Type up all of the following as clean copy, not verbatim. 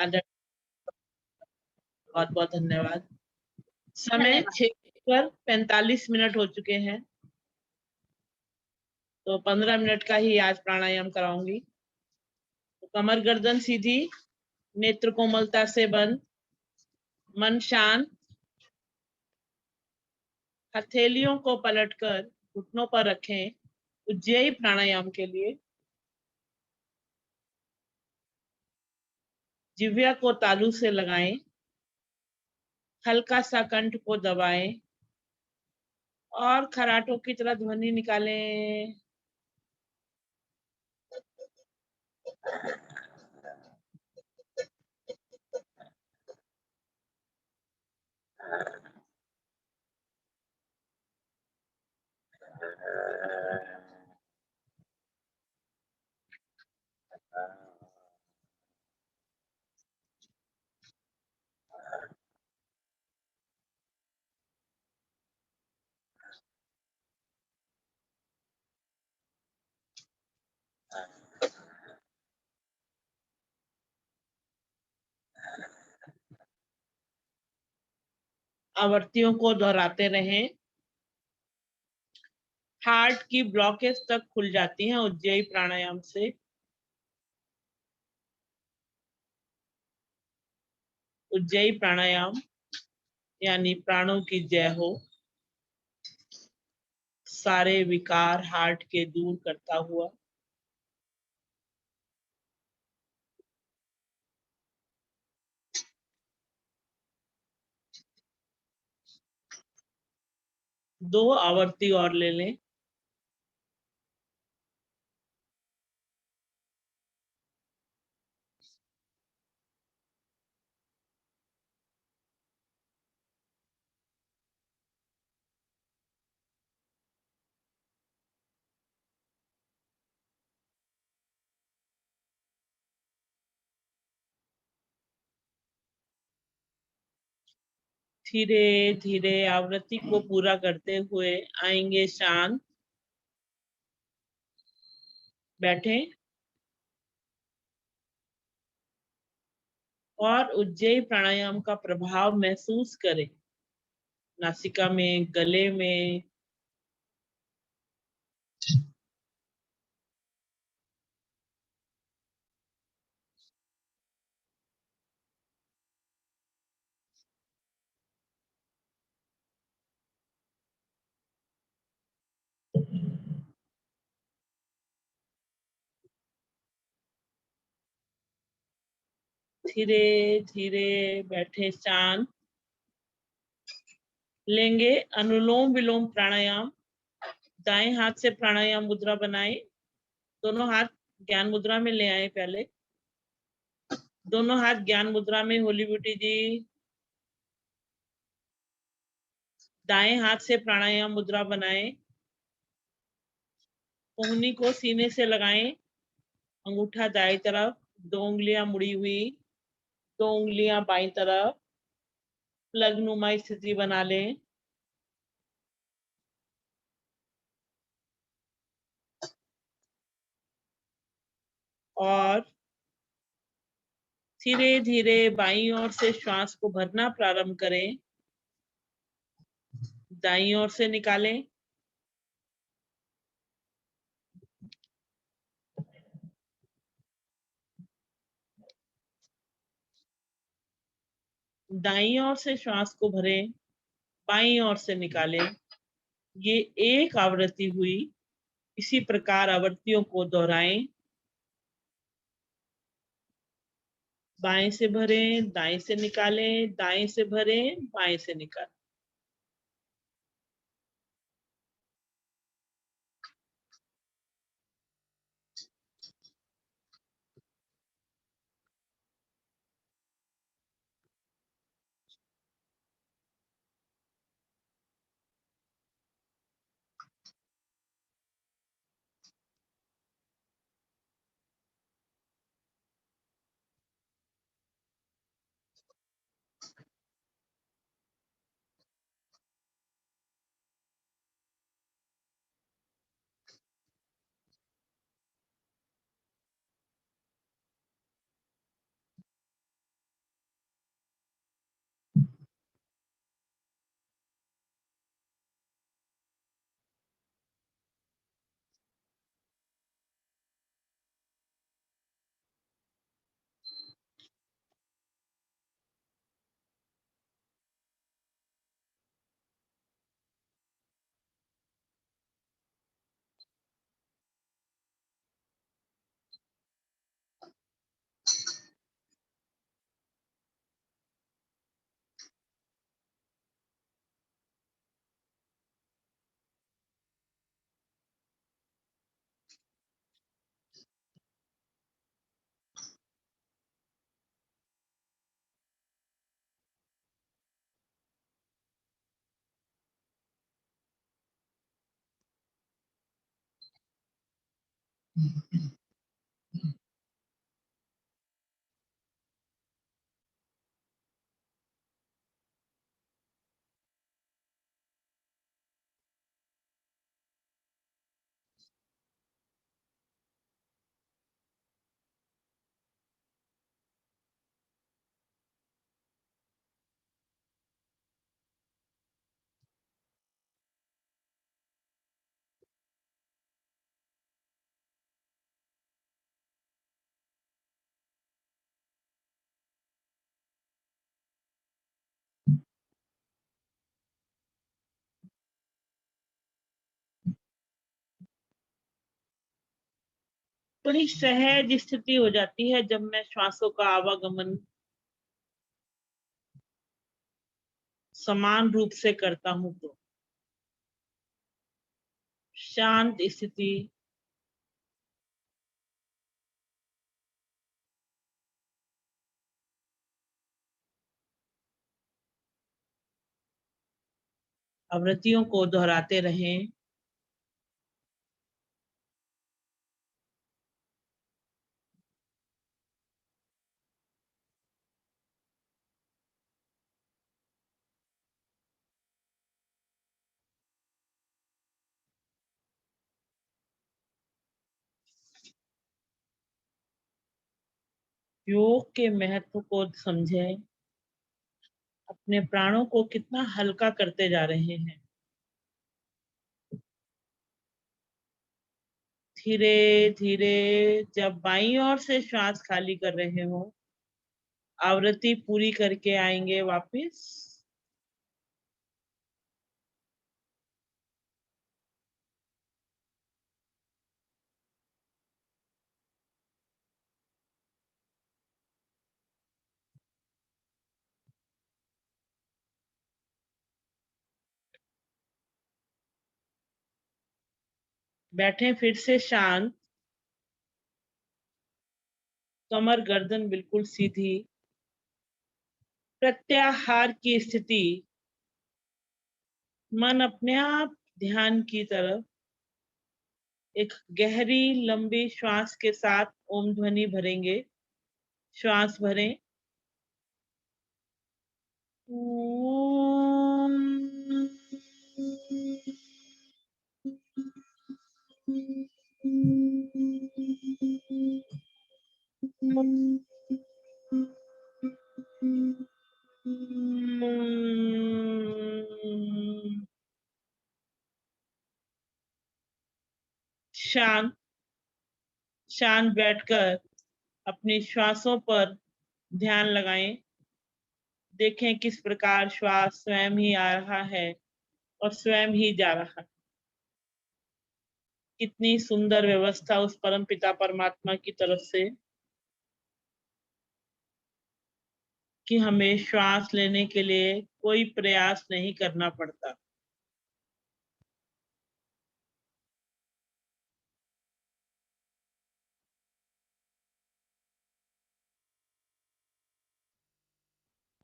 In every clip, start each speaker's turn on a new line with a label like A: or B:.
A: आदर बहुत बहुत धन्यवाद। समय 6:45 हो चुके हैं, तो 15 मिनट का ही आज प्राणायाम कराऊंगी। तो कमर गर्दन सीधी, नेत्र कोमलता से बंद, मन शांत, हथेलियों को पलटकर घुटनों पर रखें। उज्जयी प्राणायाम के लिए जिह्वा को तालू से लगाएं, हल्का सा कंठ को दबाएं और खराटों की तरह ध्वनि निकालें। आवृत्तियों को दोहराते रहें। हार्ट की ब्लॉकेज तक खुल जाती हैं उज्जयी प्राणायाम से। उज्जयी प्राणायाम यानी प्राणों की जय हो, सारे विकार हार्ट के दूर करता हुआ। दो आवृत्ति और ले लें। धीरे धीरे आवृत्ति को पूरा करते हुए आएंगे शांत। बैठें और उज्जयी प्राणायाम का प्रभाव महसूस करें, नासिका में, गले में। धीरे धीरे बैठे शांत। लेंगे अनुलोम विलोम प्राणायाम। दाएं हाथ से प्राणायाम मुद्रा बनाएं। दोनों हाथ ज्ञान मुद्रा में ले आए। पहले दोनों हाथ ज्ञान मुद्रा में। होली ब्यूटी जी, दाएं हाथ से प्राणायाम मुद्रा बनाएं। कोहनी को सीने से लगाएं। अंगूठा दाएं तरफ, 2 उंगलियां मुड़ी हुई, 2 उंगलियां बाईं तरफ। प्लग नुमा स्थिति बना लें। और धीरे धीरे बाईं ओर से श्वास को भरना प्रारंभ करें। दाईं ओर से निकालें। दाईं ओर से श्वास को भरें, बाईं ओर से निकालें। ये एक आवृत्ति हुई। इसी प्रकार आवृत्तियों को दोहराएं। बाएं से भरें, दाएं से निकालें, दाएं से भरें, बाएं से निकालें। बड़ी सहज स्थिति हो जाती है जब मैं श्वासों का आवागमन समान रूप से करता हूं तो शांत स्थिति, आवृत्तियों को दोहराते रहें। योग के महत्व को समझें, अपने प्राणों को कितना हल्का करते जा रहे हैं। धीरे धीरे जब बाईं ओर से श्वास खाली कर रहे हो, आवृत्ति पूरी करके आएंगे वापस। बैठे फिर से शांत, कमर गर्दन बिल्कुल सीधी, प्रत्याहार की स्थिति, मन अपने आप ध्यान की तरफ। एक गहरी लंबी श्वास के साथ ओम ध्वनि भरेंगे। श्वास भरें। ओम। शांत शांत बैठकर अपनी श्वासों पर ध्यान लगाएं। देखें किस प्रकार श्वास स्वयं ही आ रहा है और स्वयं ही जा रहा है। कितनी सुंदर व्यवस्था उस परम पिता परमात्मा की तरफ से कि हमें श्वास लेने के लिए कोई प्रयास नहीं करना पड़ता।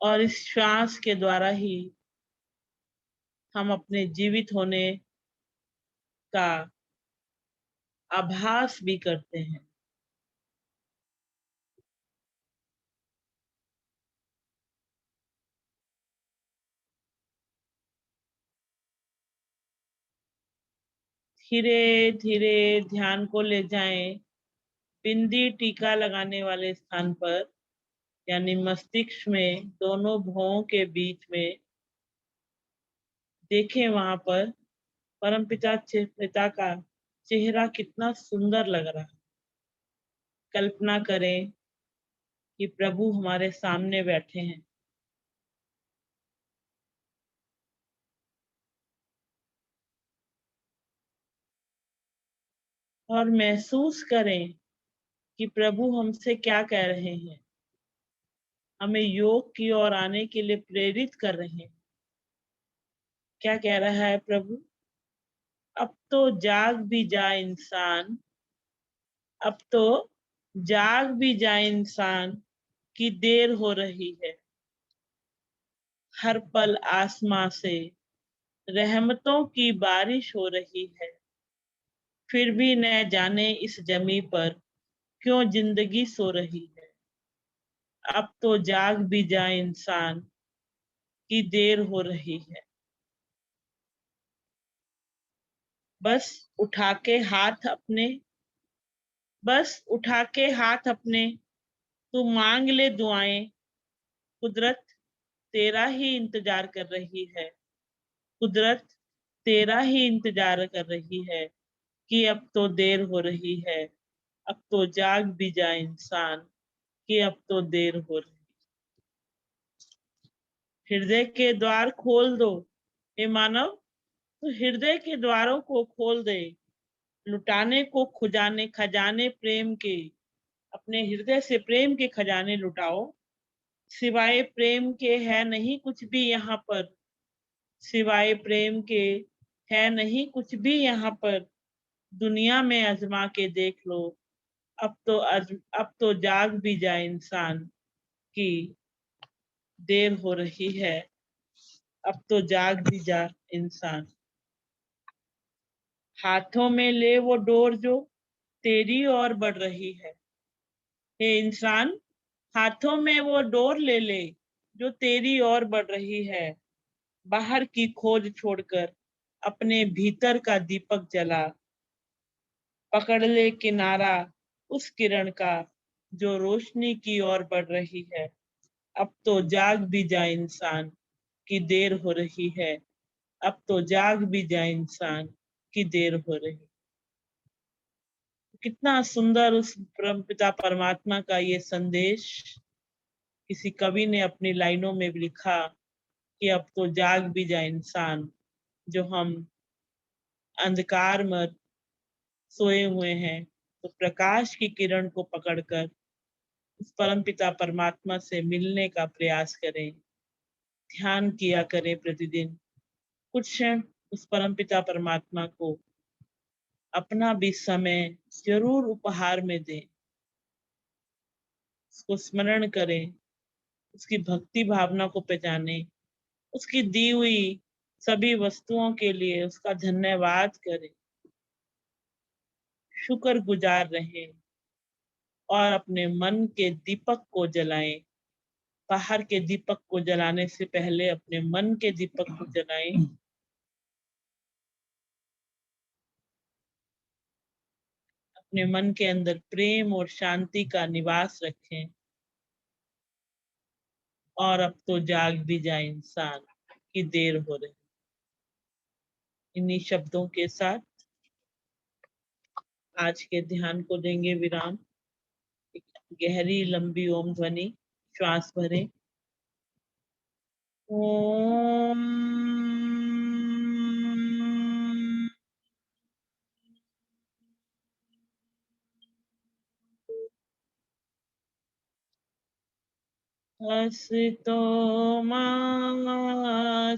A: और इस श्वास के द्वारा ही हम अपने जीवित होने का आभास भी करते हैं। धीरे धीरे ध्यान को ले जाएं बिंदी टीका लगाने वाले स्थान पर, यानी मस्तिष्क में दोनों भौं के बीच में। देखें वहां पर परमपिता पिता का चेहरा कितना सुंदर लग रहा है। कल्पना करें कि प्रभु हमारे सामने बैठे हैं। और महसूस करें कि प्रभु हमसे क्या कह रहे हैं। हमें योग की ओर आने के लिए प्रेरित कर रहे हैं। क्या कह रहा है प्रभु? अब तो जाग भी जा इंसान, अब तो जाग भी जाए इंसान, की देर हो रही है। हर पल आसमां से रहमतों की बारिश हो रही है। फिर भी न जाने इस जमी पर क्यों जिंदगी सो रही है। अब तो जाग भी जाए इंसान की देर हो रही है। बस उठा के हाथ अपने बस उठा के हाथ अपने तू मांग ले दुआएं। कुदरत तेरा ही इंतजार कर रही है। कुदरत तेरा ही इंतजार कर रही है कि अब तो देर हो रही है। अब तो जाग भी जाए इंसान कि अब तो देर हो रही। हृदय के द्वार खोल दो हे मानव, तो हृदय के द्वारों को खोल दे। लुटाने को खुजाने खजाने प्रेम के, अपने हृदय से प्रेम के खजाने लुटाओ। सिवाय प्रेम के है नहीं कुछ भी यहाँ पर। सिवाय प्रेम के है नहीं कुछ भी यहाँ पर। दुनिया में आजमा के देख लो। अब तो जाग भी जाए इंसान की देर हो रही है। अब तो जाग भी जा इंसान। हाथों में ले वो डोर जो तेरी ओर बढ़ रही है। हे इंसान, हाथों में वो डोर ले ले जो तेरी ओर बढ़ रही है। बाहर की खोज छोड़कर अपने भीतर का दीपक जला। पकड़ ले किनारा उस किरण का जो रोशनी की ओर बढ़ रही है। अब तो जाग भी जाए इंसान की देर हो रही है। अब तो जाग भी जाए इंसान की देर हो रही। कितना सुंदर उस परमपिता परमात्मा का ये संदेश किसी कवि ने अपनी लाइनों में भी लिखा कि अब तो जाग भी जाए इंसान, जो हम अंधकार में सोए हुए हैं, तो प्रकाश की किरण को पकड़कर उस परमपिता परमात्मा से मिलने का प्रयास करें। ध्यान किया करें प्रतिदिन कुछ क्षण उस परमपिता परमात्मा को अपना भी समय जरूर उपहार में दें। उसको स्मरण करें, उसकी भक्ति भावना को पहचाने, उसकी दी हुई सभी वस्तुओं के लिए उसका धन्यवाद करें, शुक्र गुजार रहें और अपने मन के दीपक को जलाएं। बाहर के दीपक को जलाने से पहले अपने मन के दीपक को जलाएं। अपने मन के अंदर प्रेम और शांति का निवास रखें और अब तो जाग भी जाए इंसान की देर हो रही। इन्हीं शब्दों के साथ आज के ध्यान को देंगे विराम। एक गहरी लंबी ओम ध्वनि श्वास भरें। ओम। असतो मा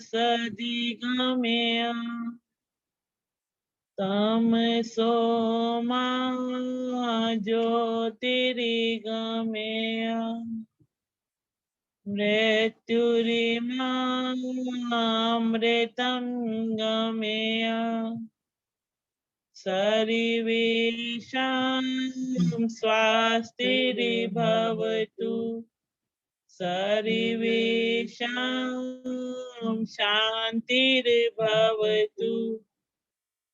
A: सदिगमया तमसो मा ज्योतिर्गमया मृत्युरिमामृतं गमया सर्वेषां स्वस्तिर्भवतु सर्वेषां शान्तिर्भवतु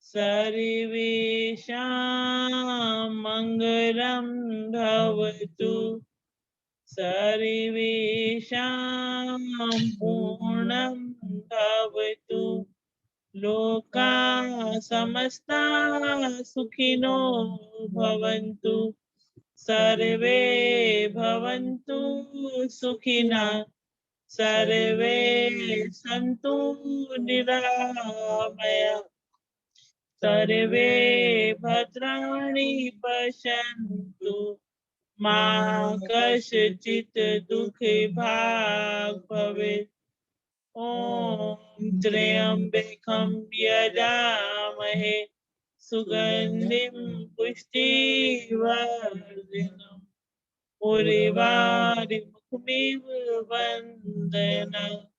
A: सर्वेषां मङ्गलं भवतु सर्वेषां पूर्णं भवतु लोका समस्ता सुखिनो भवन्तु सर्वे भवन्तु सुखिनः सर्वे सन्तु निरामया सर्वे भद्राणि पश्यन्तु मा कश्चित् दुःखभाग् भवेत्। ॐ त्र्यम्बकं यजामहे सुगन्धिं पुष्टिवर्धनम् उर्वारुकमिव बन्धनात्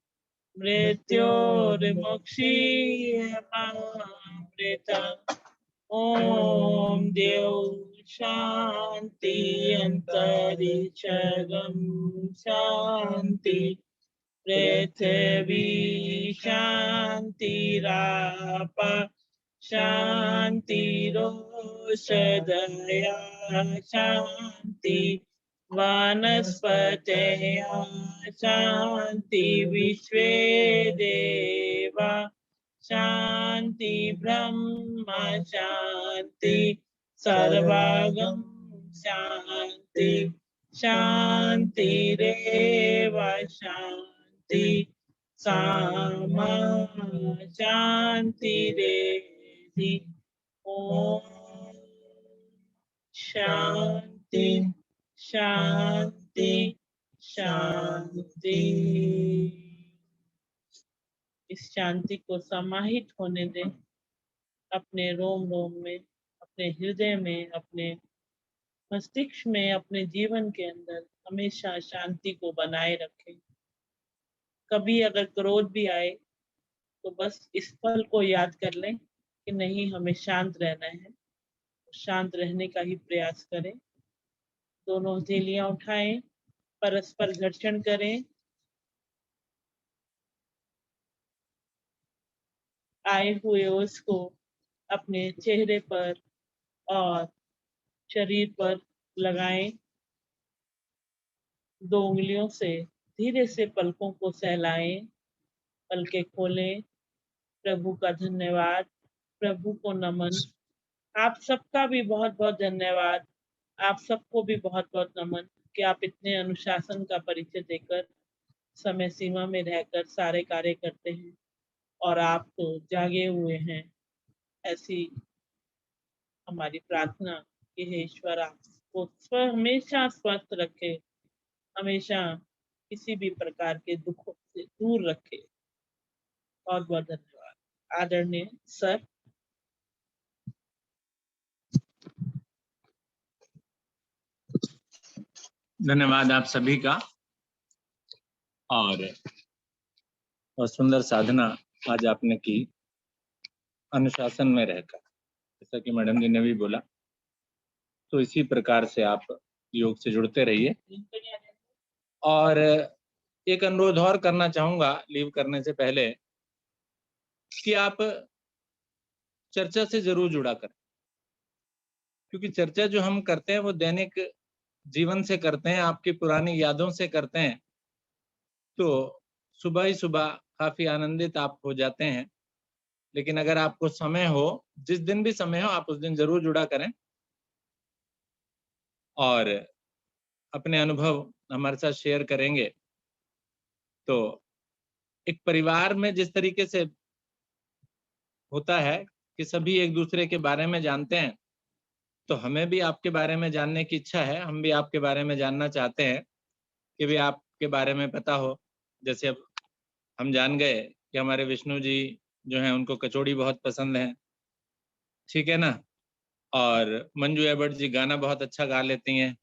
A: मृत्योर्मुक्षीयमामृतात्। ओम देव शांति अंतरिक्षगम शांति पृथ्वी शांतिराप शांतिरोषधया शांति वनस्पतयः शांति विश्वे देवा शांति ब्रह्म शांति सर्वगम शांति शांतिरेव शांति सामा शांतिरेधि ओम शांति शांति शांति। इस शांति को समाहित होने दें अपने रोम रोम में, अपने हृदय में, अपने मस्तिष्क में, अपने जीवन के अंदर हमेशा शांति को बनाए रखें। कभी अगर क्रोध भी आए तो बस इस पल को याद कर लें कि नहीं, हमें शांत रहना है, शांत रहने का ही प्रयास करें। दोनों हथेलियां उठाएं, परस्पर घर्षण करें, आए हुए उसको अपने चेहरे पर और शरीर पर लगाएं। 2 उंगलियों से धीरे से पलकों को सहलाएं, पलकें खोलें। प्रभु का धन्यवाद, प्रभु को नमन। आप सबका भी बहुत बहुत धन्यवाद, आप सबको भी बहुत बहुत नमन कि आप इतने अनुशासन का परिचय देकर समय सीमा में रहकर सारे कार्य करते हैं और आप तो जागे हुए हैं। ऐसी हमारी प्रार्थना कि हे ईश्वर आपको हमेशा स्वस्थ रखे, हमेशा किसी भी प्रकार के दुखों से दूर रखे। बहुत बहुत धन्यवाद आदरणीय सर।
B: धन्यवाद आप सभी का। और बहुत सुंदर साधना आज आपने की अनुशासन में रहकर, जैसा कि मैडम जी ने भी बोला। तो इसी प्रकार से आप योग से जुड़ते रहिए। और एक अनुरोध और करना चाहूंगा लीव करने से पहले कि आप चर्चा से जरूर जुड़ा करें, क्योंकि चर्चा जो हम करते हैं वो दैनिक जीवन से करते हैं, आपकी पुरानी यादों से करते हैं। तो सुबह ही सुबह काफी आनंदित आप हो जाते हैं। लेकिन अगर आपको समय हो, जिस दिन भी समय हो, आप उस दिन जरूर जुड़ा करें और अपने अनुभव हमारे साथ शेयर करेंगे। तो एक परिवार में जिस तरीके से होता है कि सभी एक दूसरे के बारे में जानते हैं, तो हमें भी आपके बारे में जानने की इच्छा है। हम भी आपके बारे में जानना चाहते हैं कि भी आपके बारे में पता हो। जैसे अब हम जान गए कि हमारे विष्णु जी जो हैं उनको कचौड़ी बहुत पसंद है, ठीक है ना। और मंजू एबर्ट जी गाना बहुत अच्छा गा लेती हैं।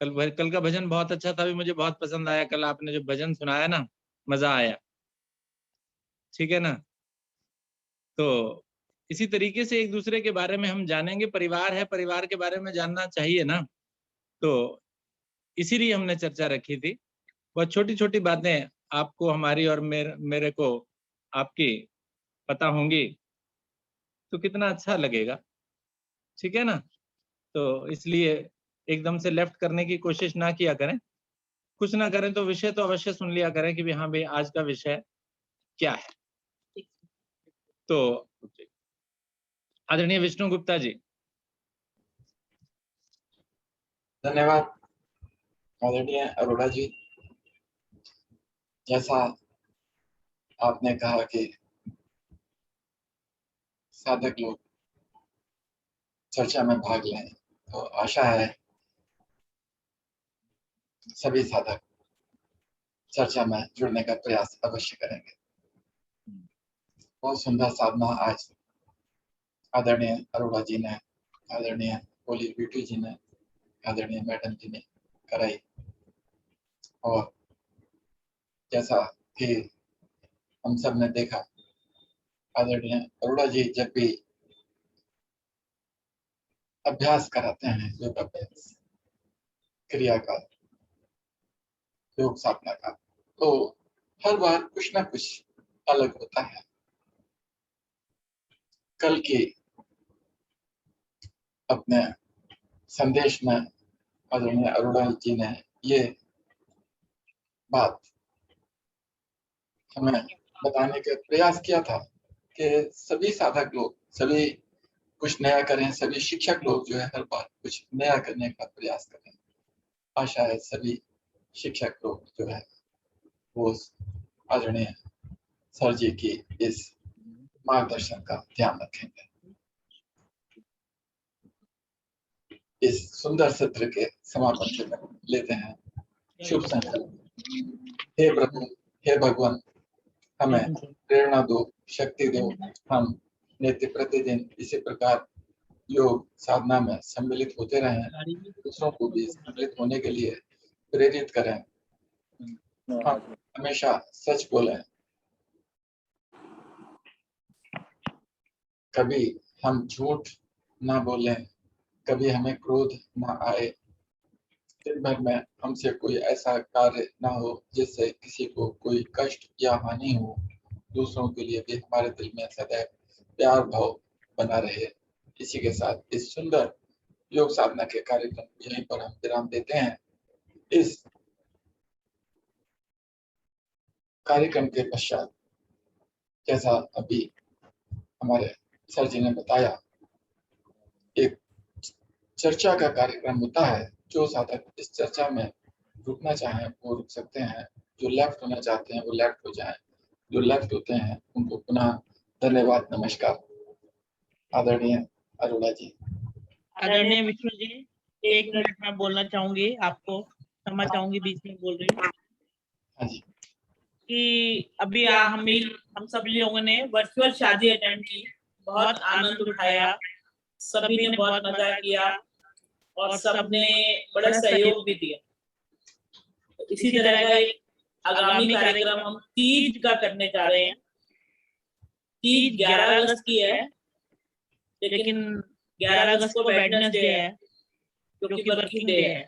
B: कल का भजन बहुत अच्छा था, भी मुझे बहुत पसंद आया। कल आपने जो भजन सुनाया ना, मजा आया, ठीक है ना। तो इसी तरीके से एक दूसरे के बारे में हम जानेंगे। परिवार है, परिवार के बारे में जानना चाहिए ना। तो इसीलिए हमने चर्चा रखी थी। बहुत छोटी छोटी बातें आपको हमारी और मेरे को आपकी पता होंगी तो कितना अच्छा लगेगा, ठीक है ना। तो इसलिए एकदम से लेफ्ट करने की कोशिश ना किया करें। कुछ ना करें तो विषय तो अवश्य सुन लिया करें कि हाँ भाई आज का विषय क्या है। तो आदरणीय विष्णु गुप्ता जी।
C: धन्यवाद आदरणीय अरोड़ा जी। जैसा आपने कहा कि साधक लोग चर्चा में भाग लें, तो आशा है सभी साधक चर्चा में जुड़ने का प्रयास अवश्य करेंगे। बहुत सुंदर साधना आज आदरणीय अरोड़ा जी ने, आदरणीय पोली ब्यूटी जी ने, आदरणीय मैडम जी ने कराई। और जैसा कि हम सब ने देखा, आदरणीय अरोड़ा जी जब भी अभ्यास कराते हैं, योग अभ्यास, क्रिया का, योग साधना का, तो हर बार कुछ ना कुछ अलग होता है। कल की अपने संदेश में आदरणीय अरोड़ा जी ने ये बात हमें बताने का प्रयास किया था कि सभी साधक लोग, सभी कुछ नया करें, सभी शिक्षक लोग जो है हर बार कुछ नया करने का प्रयास करें। आशा है सभी शिक्षक लोग जो है वो आदरणीय सर जी की इस मार्गदर्शन का ध्यान रखेंगे। इस सुंदर सत्र के समापन के लेते हैं शुभ संकल्प। हे प्रभु, हे भगवान, हमें प्रेरणा दो, शक्ति दो, हम नित्य प्रतिदिन इसी प्रकार योग साधना में सम्मिलित होते रहें, दूसरों को भी सम्मिलित होने के लिए प्रेरित करें। हम हमेशा सच बोलें, कभी हम झूठ ना बोलें, कभी हमें क्रोध ना आए, दिन भर में हमसे कोई ऐसा कार्य ना हो जिससे किसी को कोई कष्ट या हानि हो, दूसरों के लिए भी हमारे दिल में सदैव प्यार भाव बना रहे। इसी के साथ इस सुंदर योग साधना के कार्यक्रम यहीं पर हम विराम देते हैं। इस कार्यक्रम के पश्चात जैसा अभी हमारे सर जी ने बताया, एक चर्चा का कार्यक्रम होता है। जो साधक इस चर्चा में रुकना चाहें वो रुक सकते हैं, जो लेफ्ट होना चाहते हैं वो लेफ्ट हो जाएं, जो लेफ्ट होते हैं उनको पुनः धन्यवाद, नमस्कार। आदरणीय अरोड़ा जी।
A: आदरणीय विष्णु जी, 1 मिनट में बोलना चाहूंगी, आपको क्षमा चाहूंगी बीच में बोल रही हूँ।
C: हाँ जी।
A: कि अभी हम सब लोगों ने वर्चुअल शादी अटेंड की, बहुत आनंद उठाया, सभी ने बहुत मजा किया और सबने बड़ा सहयोग भी दिया। इसी तरह का एक आगामी कार्यक्रम हम तीज का करने जा रहे हैं। तीज 11 अगस्त की है, लेकिन 11 अगस्त को वेडनेसडे है जो कि वर्किंग डे है।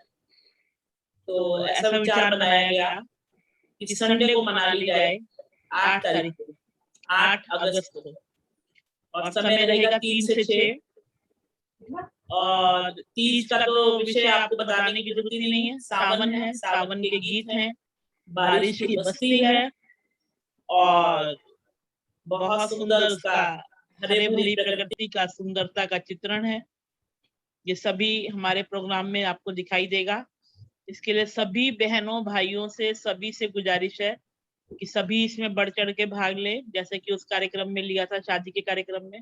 A: तो ऐसा विचार बनाया गया कि संडे को मना ली जाए, 8 तारीख को, 8 अगस्त को, और समय रहेगा 3 से 6। और तीज का तो विषय आपको बताने की जरूरत ही नहीं है, सावन है, सावन के गीत हैं, बारिश की बस्ती है और बहुत सुंदर उसका हरे भरी प्रकृति का सुंदरता का चित्रण है। ये सभी हमारे प्रोग्राम में आपको दिखाई देगा। इसके लिए सभी बहनों भाइयों से, सभी से गुजारिश है कि सभी इसमें बढ़ चढ़ के भाग ले, जैसे कि उस कार्यक्रम में लिया था, शादी के कार्यक्रम में।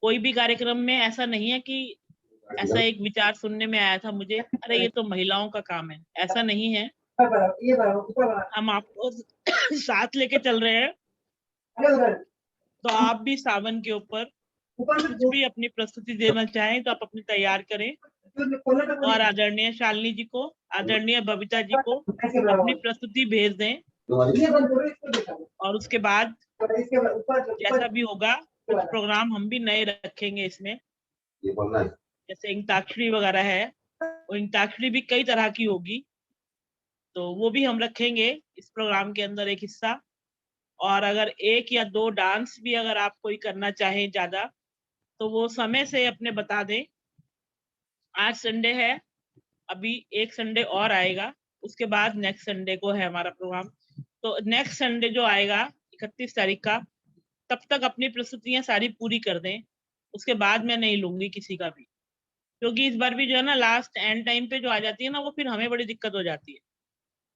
A: कोई भी कार्यक्रम में ऐसा नहीं है कि ऐसा एक विचार सुनने में आया था मुझे, अरे ये तो महिलाओं का काम है, ऐसा नहीं है। हम आपको साथ लेके चल रहे हैं। तो आप भी सावन के ऊपर कुछ भी अपनी प्रस्तुति देना चाहें तो आप अपनी तैयार करें, और आदरणीय शालिनी जी को, आदरणीय बबीता जी को अपनी प्रस्तुति भेज दें, और उसके बाद जैसा भी होगा कुछ प्रोग्राम हम भी नए रखेंगे इसमें, जैसे इंताक्षरी वगैरह है, और इंताक्षरी भी कई तरह की होगी, तो वो भी हम रखेंगे इस प्रोग्राम के अंदर एक हिस्सा। और अगर 1 या 2 डांस भी अगर आप कोई करना चाहें ज्यादा, तो वो समय से अपने बता दें। आज संडे है, अभी एक संडे और आएगा, उसके बाद नेक्स्ट संडे को है हमारा प्रोग्राम। तो नेक्स्ट संडे जो आएगा 31 तारीख का, तब तक अपनी प्रस्तुतियां सारी पूरी कर दें, उसके बाद मैं नहीं लूंगी किसी का भी, क्योंकि इस बार भी जो है ना लास्ट एंड टाइम पे जो आ जाती है ना, वो फिर हमें बड़ी दिक्कत हो जाती है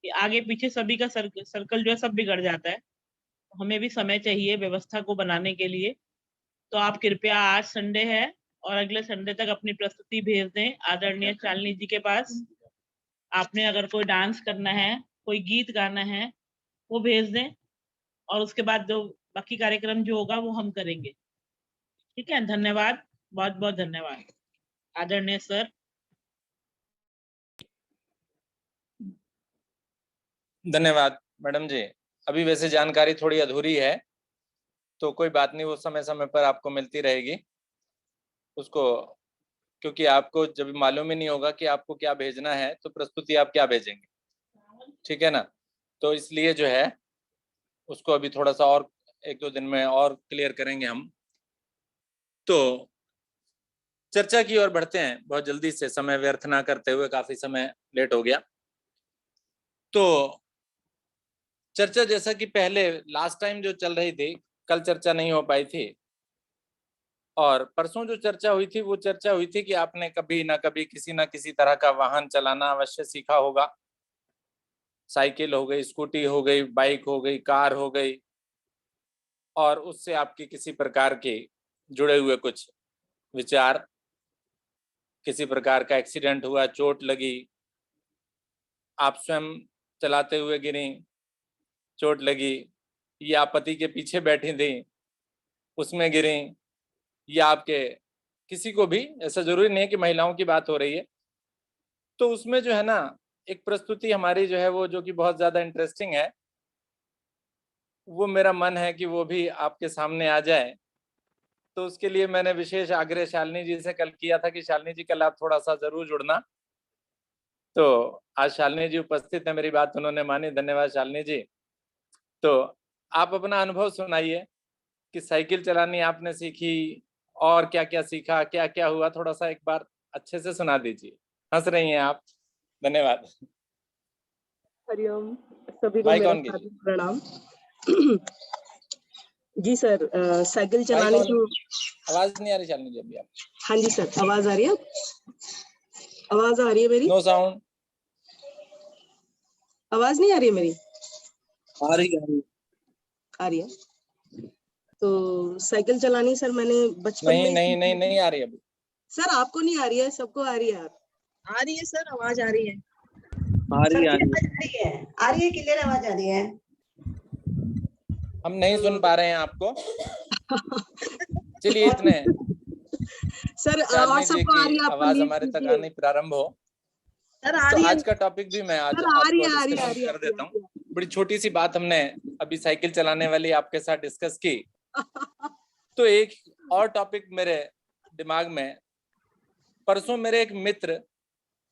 A: कि आगे पीछे सभी का सर्कल जो है सब बिगड़ जाता है। हमें भी समय चाहिए व्यवस्था को बनाने के लिए। तो आप कृपया, आज संडे है और अगले संडे तक अपनी प्रस्तुति भेज दें आदरणीय शालिनी जी के पास। आपने अगर कोई डांस करना है, कोई गीत गाना है, वो भेज दें, और उसके बाद जो बाकी कार्यक्रम जो होगा वो हम करेंगे। ठीक है, धन्यवाद, बहुत बहुत धन्यवाद आदरणीय सर।
B: धन्यवाद मैडम जी। अभी वैसे जानकारी थोड़ी अधूरी है, तो कोई बात नहीं, वो समय समय पर आपको मिलती रहेगी, उसको क्योंकि आपको जब मालूम ही नहीं होगा कि आपको क्या भेजना है तो प्रस्तुति आप क्या भेजेंगे, ठीक है ना। तो इसलिए जो है उसको अभी थोड़ा सा और 1-2 दिन में और क्लियर करेंगे हम। तो चर्चा की ओर बढ़ते हैं बहुत जल्दी से, समय व्यर्थ ना करते हुए, काफी समय लेट हो गया। तो चर्चा जैसा कि पहले लास्ट टाइम जो चल रही थी, कल चर्चा नहीं हो पाई थी और परसों जो चर्चा हुई थी वो चर्चा हुई थी कि आपने कभी ना कभी किसी ना किसी तरह का वाहन चलाना अवश्य सीखा होगा। साइकिल हो गई, स्कूटी हो गई, बाइक हो गई, कार हो गई, और उससे आपकी किसी प्रकार के जुड़े हुए कुछ विचार, किसी प्रकार का एक्सीडेंट हुआ, चोट लगी, आप स्वयं चलाते हुए गिरी, चोट लगी, या पति के पीछे बैठी थी उसमें गिरी, या आपके किसी को भी, ऐसा जरूरी नहीं है कि महिलाओं की बात हो रही है। तो उसमें जो है ना एक प्रस्तुति हमारी जो है वो जो कि बहुत ज्यादा इंटरेस्टिंग है, वो मेरा मन है कि वो भी आपके सामने आ जाए। तो उसके लिए मैंने विशेष आग्रह शालिनी जी से कल किया था कि शालिनी जी कल आप थोड़ा सा जरूर जुड़ना। तो आज शालिनी जी उपस्थित है, मेरी बात उन्होंने मानी, धन्यवाद शालिनी जी। तो आप अपना अनुभव सुनाइए कि साइकिल चलानी आपने सीखी और क्या क्या सीखा, क्या क्या हुआ, थोड़ा सा एक बार अच्छे से सुना दीजिए। हंस रही हैं आप, धन्यवाद।
D: हरिओम, सभी को
B: माइक
D: मेरा
B: ऑन कीजिए।
D: सादर प्रणाम। जी सर, साइकिल
B: माइक
D: चलाने
B: ऑन,
D: को।
B: आवाज नहीं आ रही शालिनी जी अभी आप।
D: हाँ जी सर, आवाज आ रही है? आवाज आ रही है मेरी?
B: No sound.
D: आवाज नहीं आ रही है मेरी?
B: आ रही है।
D: आ रही है। तो साइकिल चलानी सर मैंने बचपन में
B: नहीं
D: ही
B: नहीं
D: सीखी
B: नहीं
D: थी।
B: नहीं आ रही अभी।
D: सर आपको नहीं आ रही है, सबको आ रही है। आ रही है सर, आवाज आ रही है।
B: आ रही है,
D: आ रही है, क्लियर आवाज आ रही है।
B: हम नहीं सुन पा रहे हैं आपको। चलिए इतने
D: सर और
B: शालिनी जी
D: सबको आ
B: की
D: रही है, आपको
B: आवाज
D: लीड
B: हमारे तक
D: कीजिए।
B: आनी प्रारंभ हो
D: सर आ
B: तो
D: रही है
B: आज का टॉपिक भी मैं आज
D: सर, आ रही
B: आपको
D: है, आ रही है, आ
B: डिस्कशन
D: रही है,
B: कर देता हूँ। बड़ी छोटी सी बात हमने अभी साइकिल चलाने वाली आपके साथ डिस्कस की। तो एक और टॉपिक मेरे दिमाग में, परसों मेरे एक मित्र,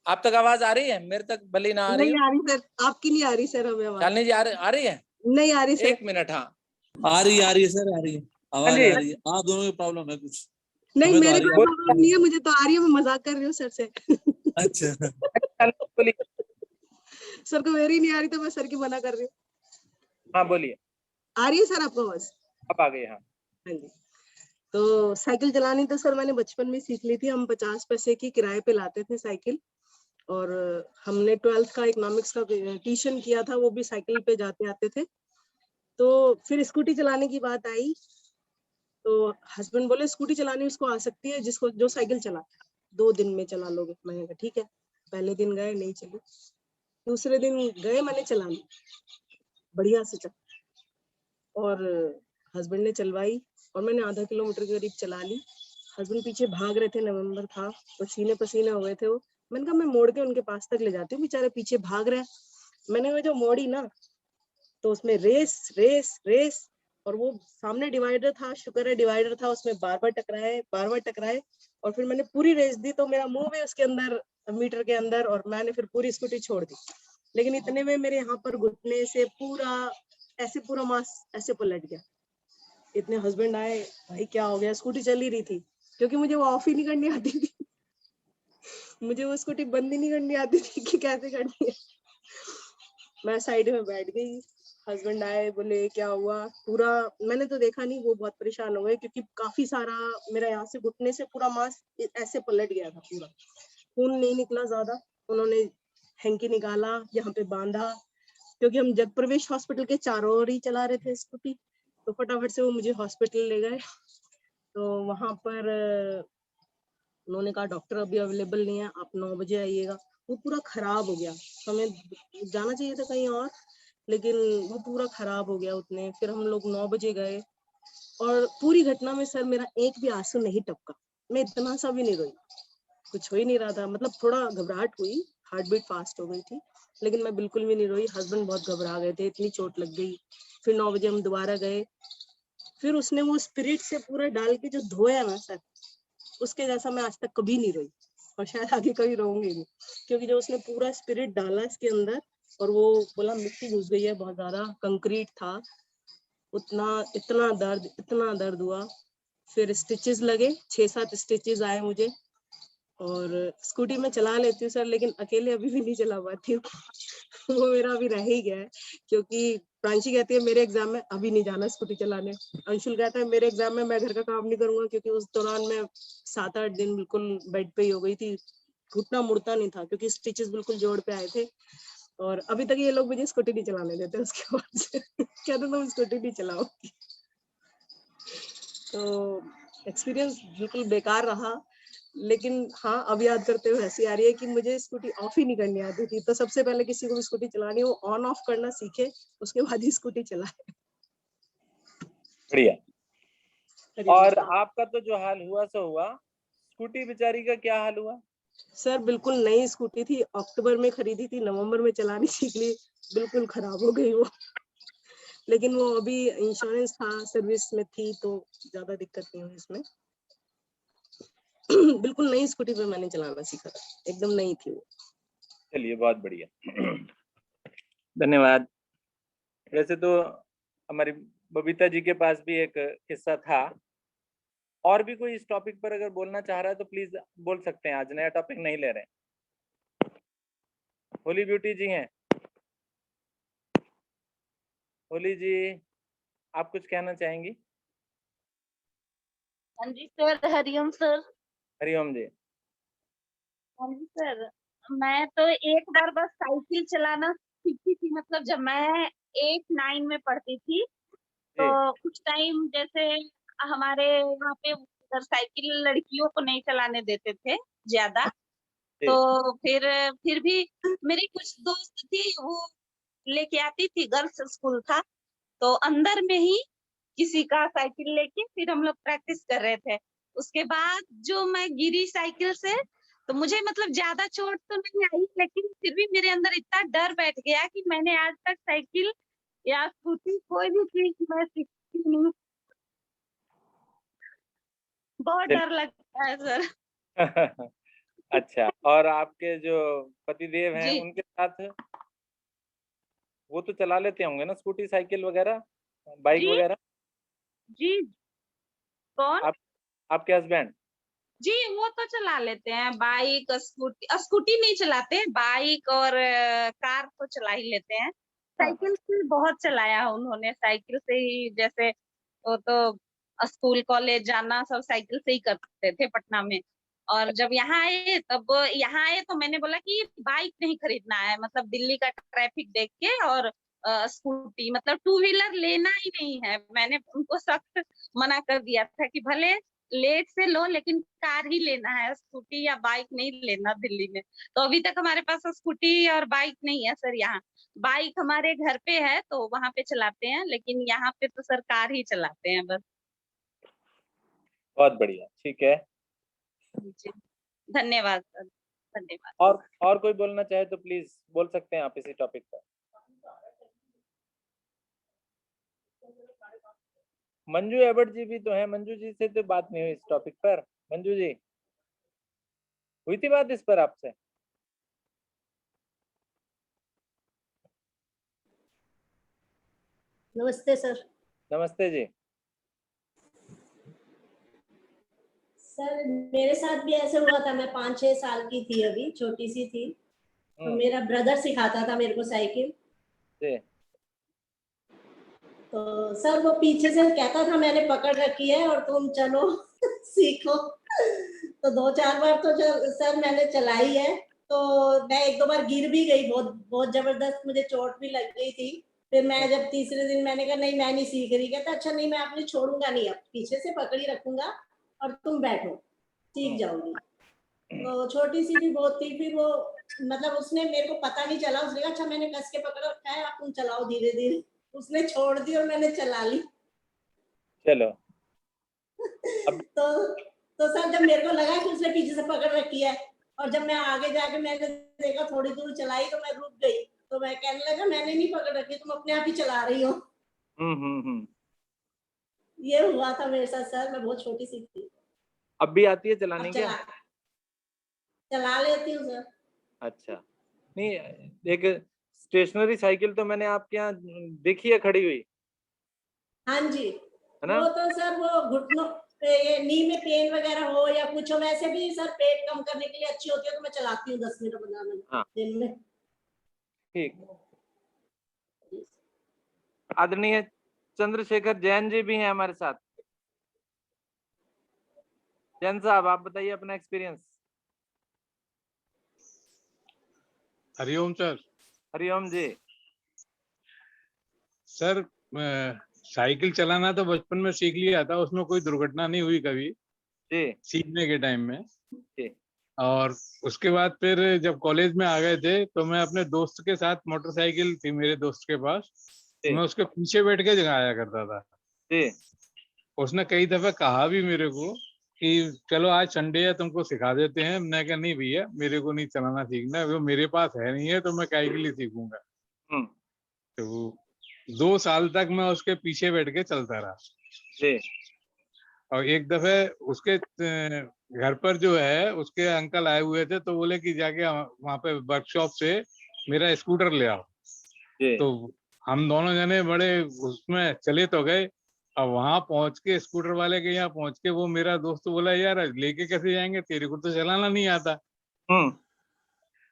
B: आप तक आवाज आ रही है? मेरे तक भले ना आ रही
D: नहीं
B: हो।
D: आ रही सर, आपकी नहीं आ रही सर हमें आवाज।
B: शालिनी जी आ रही है?
D: नहीं आ रही सर।
B: एक मिनट। हाँ
E: आ रही है सर, आ रही है, आवाज आ रही है। हाँ, दोनों की प्रॉब्लम है कुछ।
D: नहीं
E: हमें तो आ
D: मेरे
E: रही
D: कोई
E: है।
D: प्रॉब्लम नहीं है, मुझे तो आ रही है, मैं मजाक कर रही हूँ सर से।
E: अच्छा,
D: सर को मेरी नहीं आ रही तो मैं सर की मना कर रही हूँ।
B: हाँ बोलिए।
D: आ रही है सर आपको आवाज?
B: अब आ गई। हाँ
D: हाँ जी। तो साइकिल चलानी तो सर मैंने बचपन में सीख ली थी। हम 50 पैसे की किराए पे लाते थे साइकिल, और हमने 12th का इकोनॉमिक्स का ट्यूशन किया था, वो भी साइकिल पे जाते आते थे। तो फिर स्कूटी चलाने की बात आई तो हस्बैंड बोले स्कूटी चलानी उसको आ सकती है जिसको जो साइकिल चलाता है, 2 दिन में चला लोगे। मैंने कहा ठीक है। पहले दिन गए, नहीं चली। दूसरे दिन गए, मैंने चला ली बढ़िया से चल, और हस्बैंड ने चलवाई और मैंने आधा किलोमीटर के करीब चला ली। हस्बैंड पीछे भाग रहे थे, नवंबर था, पसीने पसीने हो गए थे वो। मैंने कहा मैं मोड़ के उनके पास तक ले जाती हूँ, बेचारे पीछे भाग रहे हैं। मैंने वो जो मोड़ी ना, तो उसमें रेस रेस रेस, और वो सामने डिवाइडर था, शुक्र है डिवाइडर था, उसमें बार बार टकराए, और फिर मैंने पूरी रेस दी तो मेरा मुंह भी उसके अंदर, मीटर के अंदर, और मैंने फिर पूरी स्कूटी छोड़ दी। लेकिन इतने में मेरे यहाँ पर घुटने से पूरा मांस ऐसे पलट गया। इतने हस्बैंड आए, भाई क्या हो गया? स्कूटी चल ही रही थी, क्योंकि मुझे वो ऑफ ही नहीं करनी आती थी। मुझे वो स्कूटी बंद ही नहीं करनी आती थी कि कैसे करनी है। मैं साइड में बैठ गई, हस्बैंड आए, बोले क्या हुआ? पूरा मैंने तो देखा नहीं, वो बहुत परेशान हो गए क्योंकि काफी सारा मेरा यहाँ से घुटने से पूरा मांस ऐसे पलट गया था पूरा। खून नहीं निकला ज्यादा, उन्होंने हैंकी निकाला, यहाँ पे बांधा, क्योंकि हम जग प्रवेश हॉस्पिटल के चारों ओर ही चला रहे थे स्कूटी। तो फटाफट से वो मुझे हॉस्पिटल ले गए। तो वहां पर उन्होंने कहा डॉक्टर अभी अवेलेबल नहीं है, आप 9 बजे आइएगा। वो पूरा खराब हो गया, हमें जाना चाहिए था कहीं और, लेकिन वो पूरा खराब हो गया उतने। फिर हम लोग 9 बजे गए, और पूरी घटना में सर मेरा एक भी आंसू नहीं टपका। मैं इतना सा भी नहीं रोई, कुछ हो ही नहीं रहा था। मतलब थोड़ा घबराहट हुई, हार्ट बीट फास्ट हो गई थी, लेकिन मैं बिल्कुल भी नहीं रोई। हस्बैंड बहुत घबरा गए थे, इतनी चोट लग गई। फिर 9 बजे हम दोबारा गए, फिर उसने वो स्पिरिट से पूरा डाल के जो धोया ना सर, उसके जैसा मैं आज तक कभी नहीं रही और शायद आगे कभी रहूंगी नहीं, क्योंकि जो उसने पूरा स्पिरिट डाला इसके अंदर और वो बोला मिट्टी घुस गई है बहुत ज्यादा, कंक्रीट था, इतना दर्द हुआ। फिर स्टिचेस लगे, 6-7 स्टिचेस आए मुझे। और स्कूटी में चला लेती हूँ सर, लेकिन अकेले अभी भी नहीं चला पाती हूँ। वो मेरा अभी रह ही गया है, क्योंकि प्रांशी कहती है मेरे एग्जाम में अभी नहीं जाना स्कूटी चलाने, अंशुल कहता है मेरे एग्जाम में मैं घर का काम नहीं करूंगा, क्योंकि उस दौरान मैं 7-8 दिन बिल्कुल बेड पे ही हो गई थी, घुटना मुड़ता नहीं था क्योंकि स्टिचेस बिल्कुल जोड़ पे आए थे। और अभी तक ये लोग मुझे स्कूटी नहीं चलाने देते उसके बाद से। कहते तुम स्कूटी नहीं चलाओगी। तो एक्सपीरियंस बिल्कुल बेकार रहा, लेकिन हाँ अब याद करते हुए हंसी आ रही है कि मुझे स्कूटी ऑफ ही नहीं करनी आती थी। तो सबसे पहले किसी को भी स्कूटी चलानी हो ऑन ऑफ करना सीखे, उसके बाद ही स्कूटी चलाए।
B: बढ़िया। और आपका तो जो हाल हुआ सो हुआ, स्कूटी बेचारी का क्या हाल हुआ?
D: सर बिल्कुल नई स्कूटी थी, अक्टूबर में खरीदी थी, नवंबर में चलानी सीख ली, बिल्कुल खराब हो गई वो। लेकिन वो अभी इंश्योरेंस था, सर्विस में थी, तो ज्यादा दिक्कत नहीं हुई इसमें। बिल्कुल नई स्कूटी पे मैंने चलाना सीखा था, एकदम नई थी वो।
B: चलिए बहुत बढ़िया, धन्यवाद। वैसे तो हमारी बबीता जी के पास भी एक किस्सा था, और भी कोई इस टॉपिक पर अगर बोलना चाह रहा है तो प्लीज बोल सकते हैं, आज नया टॉपिक नहीं ले रहे हैं। होली ब्यूटी जी हैं, होली जी आप कुछ कहना चाहेंगी?
F: हाँ जी सर, हरिओम सर।
B: हरिओम जी।
F: हाँ जी सर, मैं तो एक बार बस साइकिल चलाना सीखी थी, मतलब जब मैं 8-9 में पढ़ती थी।
B: जी
F: तो कुछ टाइम जैसे हमारे यहाँ पे उधर साइकिल लड़कियों को नहीं चलाने देते थे ज्यादा,
B: जी
F: तो फिर भी मेरी कुछ दोस्त थी, वो लेके आती थी, गर्ल्स स्कूल था, तो अंदर में ही किसी का साइकिल लेके फिर हम लोग प्रैक्टिस कर रहे थे। उसके बाद जो मैं गिरी साइकिल से, तो मुझे मतलब ज्यादा चोट तो नहीं आई, लेकिन फिर भी मेरे अंदर इतना डर बैठ गया कि मैंने आज तक साइकिल या स्कूटी कोई भी चीज मैं सीखी नहीं। बहुत डर लगता है सर।
B: अच्छा, और आपके जो पतिदेव हैं
F: जी
B: उनके साथ वो तो चला लेते होंगे ना स्कूटी साइकिल वगैरह, बाइक
F: जी
B: वगैरह?
F: जी। कौन?
B: आप आपके हस्बैंड?
F: जी वो तो चला लेते हैं, बाइक स्कूटी, स्कूटी नहीं चलाते, बाइक और कार तो चला ही लेते हैं।
B: हाँ
F: साइकिल से बहुत चलाया उन्होंने, साइकिल से ही जैसे वो तो स्कूल कॉलेज जाना सब साइकिल से ही करते थे पटना में। और जब यहाँ आए तो मैंने बोला कि बाइक नहीं खरीदना है, मतलब दिल्ली का ट्रैफिक देख के, और स्कूटी मतलब टू व्हीलर लेना ही नहीं है। मैंने उनको सख्त मना कर दिया था कि भले लेट से लो लेकिन कार ही लेना है, स्कूटी या बाइक नहीं लेना दिल्ली में। तो अभी तक हमारे पास स्कूटी और बाइक नहीं है सर यहाँ। बाइक हमारे घर पे है तो वहां पे चलाते हैं, लेकिन यहाँ पे तो सर कार ही चलाते हैं बस।
B: बहुत बढ़िया, ठीक है।
F: जी धन्यवाद सर, धन्यवाद।
B: और कोई बोलना चाहे तो प्लीज बोल सकते हैं आप इसी टॉपिक पर। मंजू एबट जी भी तो है, मंजू जी से तो बात नहीं हुई इस टॉपिक पर। मंजू जी, हुई थी बात इस पर आपसे?
G: नमस्ते सर।
B: नमस्ते जी।
G: सर मेरे साथ भी ऐसे हुआ था, मैं 5-6 साल की थी, अभी छोटी सी थी, तो मेरा ब्रदर सिखाता था मेरे को साइकिल।
B: जी
G: तो सर वो पीछे से कहता था मैंने पकड़ रखी है और तुम चलो सीखो। तो 2-4 बार तो सर मैंने चलाई है, तो मैं 1-2 बार गिर भी गई, बहुत बहुत जबरदस्त मुझे चोट भी लग गई थी। फिर मैं जब तीसरे दिन मैंने कहा नहीं मैं नहीं सीख रही, कहता अच्छा नहीं मैं आपने छोड़ूंगा नहीं, अब पीछे से पकड़ी रखूंगा और तुम बैठो सीख जाओगी। तो छोटी सी भी बहुत थी, फिर वो मतलब उसने मेरे को पता नहीं चला, उसने कहा अच्छा मैंने कस के पकड़ रखा है, आप तुम चलाओ धीरे धीरे। उसने छोड़ दी और मैंने चला ली।
B: चलो
G: तो सर जब मेरे को लगा कि उसने पीछे से पकड़ रखी है, और जब मैं आगे जाके मैंने देखा थोड़ी दूर चलाई तो मैं रुक गई, तो मैं कहने लगा मैंने नहीं पकड़ रखी, तुम अपने आप ही चला रही हो। ये हुआ था मेरे साथ सर, मैं बहुत छोटी सी थी।
B: अब भी आती है चलाने
G: अब
B: क्या?
G: चला लेती हूँ सर।
B: अच्छा, नहीं एक स्टेशनरी साइकिल तो मैंने आपके यहाँ देखी है खड़ी हुई,
G: हाँ जी,
B: है ना?
G: वो तो सर वो घुटनों पे ये नी में पेन वगैरह हो या कुछ हो, वैसे भी सर पेट कम करने के लिए अच्छी होती है, तो मैं चलाती हूँ 10 मिनट 15 मिनट
B: हाँ।
G: दिन में।
B: ठीक। आदरणीय चंद्रशेखर जैन जी भी हैं हमारे साथ। जैन साहब, आप बताइए अपना एक्सपीरियंस।
H: हरिओम सर।
B: हरिओम जी।
H: सर साइकिल चलाना तो बचपन में सीख लिया था, उसमें कोई दुर्घटना नहीं हुई कभी
B: जी
H: सीखने के टाइम में।
B: जी।
H: और उसके बाद फिर जब कॉलेज में आ गए थे तो मैं अपने दोस्त के साथ, मोटरसाइकिल थी मेरे दोस्त के पास, तो मैं उसके पीछे बैठ के जगाया करता था।
B: जी।
H: उसने कई दफे कहा भी मेरे को कि चलो आज संडे है तुमको सिखा देते हैं। मैं कहा नहीं भैया, मेरे को नहीं चलाना सीखना, वो मेरे पास है नहीं है, तो मैं काहे के लिए सीखूंगा। तो 2 साल तक मैं उसके पीछे बैठ के चलता रहा।
B: जी।
H: और एक दफे उसके घर पर जो है उसके अंकल आए हुए थे, तो बोले कि जाके वहां पे वर्कशॉप से मेरा स्कूटर ले आओ। तो हम दोनों जने बड़े उसमें चले तो गए। अब वहां पहुंच के स्कूटर वाले के यहाँ पहुंच के वो मेरा दोस्त बोला, यार लेके कैसे जाएंगे, तेरे को तो चलाना नहीं आता।